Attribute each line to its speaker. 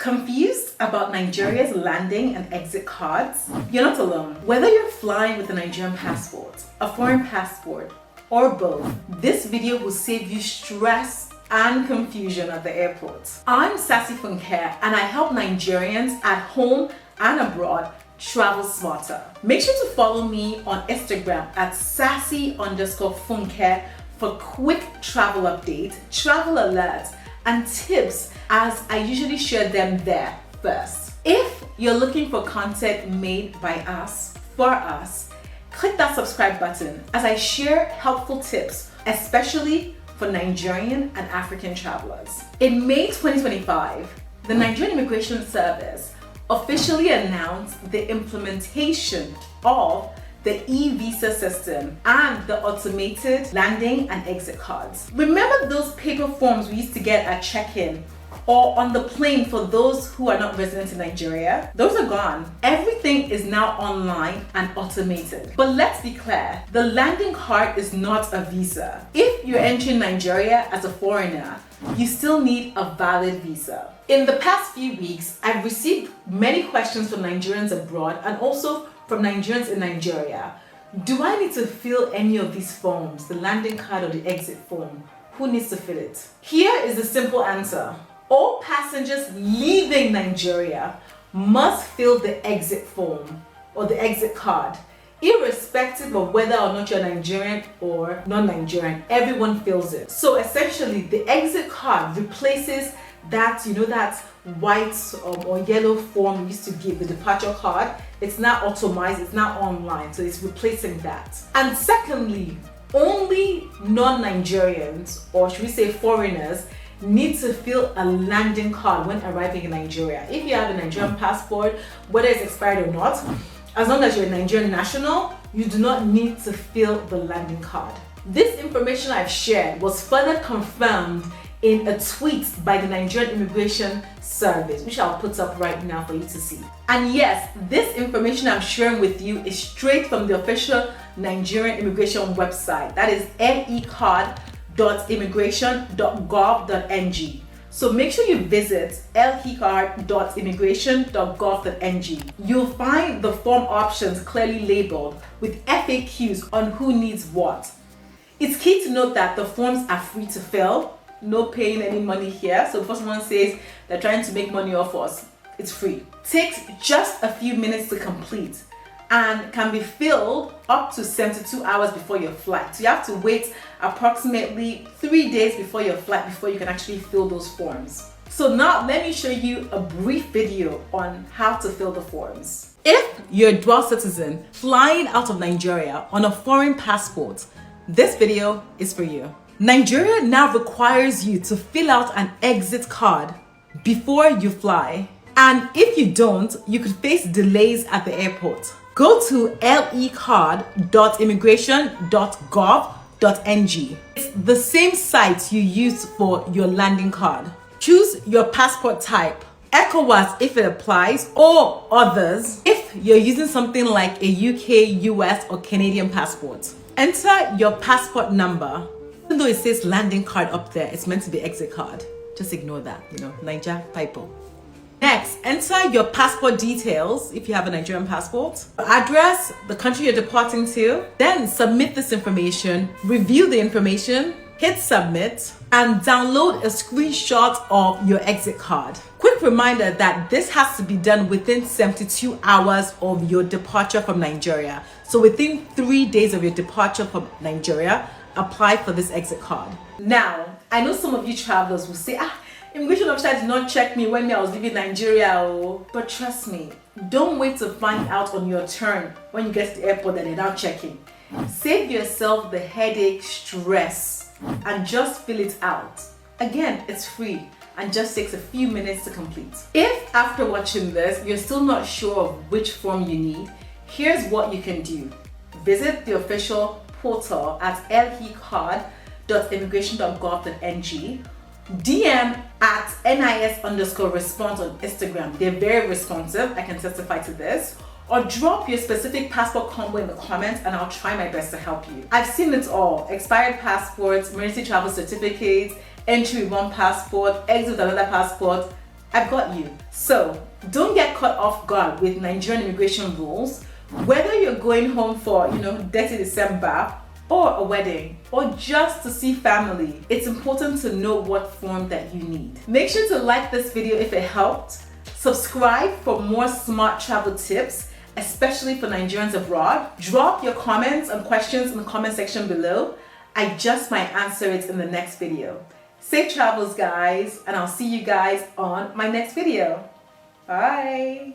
Speaker 1: Confused about Nigeria's landing and exit cards? You're not alone. Whether you're flying with a Nigerian passport, a foreign passport, or both, this video will save you stress and confusion at the airport. I'm Sassy Funke and I help Nigerians at home and abroad travel smarter. Make sure to follow me on Instagram at sassy_funke for quick travel updates, travel alerts, and tips, as I usually share them there first. If you're looking for content made by us, for us, click that subscribe button as I share helpful tips, especially for Nigerian and African travelers. In May 2025, the Nigerian Immigration Service officially announced the implementation of the e-visa system and the automated landing and exit cards. Remember those paper forms we used to get at check-in or on the plane for those who are not residents in Nigeria? Those are gone. Everything is now online and automated. But let's be clear, the landing card is not a visa. If you're entering Nigeria as a foreigner, you still need a valid visa. In the past few weeks, I've received many questions from Nigerians abroad and also from Nigerians in Nigeria. Do I need to fill any of these forms, the landing card or the exit form? Who needs to fill it? Here is the simple answer. All passengers leaving Nigeria must fill the exit form or the exit card, irrespective of whether or not you're Nigerian or non-Nigerian. Everyone fills it. So essentially, the exit card replaces that, that white or yellow form we used to give, the departure card. It's now automated, it's now online, so it's replacing that. And secondly, only non-Nigerians, or should we say foreigners, need to fill a landing card when arriving in Nigeria. If you have a Nigerian passport, whether it's expired or not, as long as you're a Nigerian national, you do not need to fill the landing card. This information I've shared was further confirmed in a tweet by the Nigerian Immigration Service, which I'll put up right now for you to see. And yes, this information I'm sharing with you is straight from the official Nigerian immigration website. That is lehcard.immigration.gov.ng. So make sure you visit lehcard.immigration.gov.ng. You'll find the form options clearly labeled with FAQs on who needs what. It's key to note that the forms are free to fill. No paying any money here. So before someone says they're trying to make money off us, it's free. Takes just a few minutes to complete and can be filled up to 72 hours before your flight. So you have to wait approximately 3 days before your flight before you can actually fill those forms. So now let me show you a brief video on how to fill the forms. If you're a dual citizen flying out of Nigeria on a foreign passport, this video is for you. Nigeria now requires you to fill out an exit card before you fly. And if you don't, you could face delays at the airport. Go to lehcard.immigration.gov.ng. It's the same site you use for your landing card. Choose your passport type, ECOWAS if it applies, or others if you're using something like a UK, US, or Canadian passport. Enter your passport number. Even though it says landing card up there, it's meant to be exit card. Just ignore that, Niger typo. Next, enter your passport details if you have a Nigerian passport, address, the country you're departing to, then submit this information, review the information, hit submit, and download a screenshot of your exit card. Quick reminder that this has to be done within 72 hours of your departure from Nigeria. So within 3 days of your departure from Nigeria, apply for this exit card. Now, I know some of you travelers will say, immigration officer did not check me when I was leaving Nigeria. But trust me, don't wait to find out on your turn when you get to the airport that they're now checking. Save yourself the headache, stress, and just fill it out. Again, it's free and just takes a few minutes to complete. If after watching this, you're still not sure of which form you need, here's what you can do. Visit the official portal at lehcard.immigration.gov.ng. DM at NIS_response on Instagram. They're very responsive. I can testify to this. Or drop your specific passport combo in the comments and I'll try my best to help you. I've seen it all. Expired passports, emergency travel certificates, entry with one passport, exit with another passport. I've got you. So don't get caught off guard with Nigerian immigration rules. Whether you're going home for, dirty December, or a wedding, or just to see family, it's important to know what form that you need. Make sure to like this video if it helped. Subscribe for more smart travel tips, especially for Nigerians abroad. Drop your comments and questions in the comment section below. I just might answer it in the next video. Safe travels, guys, and I'll see you guys on my next video. Bye.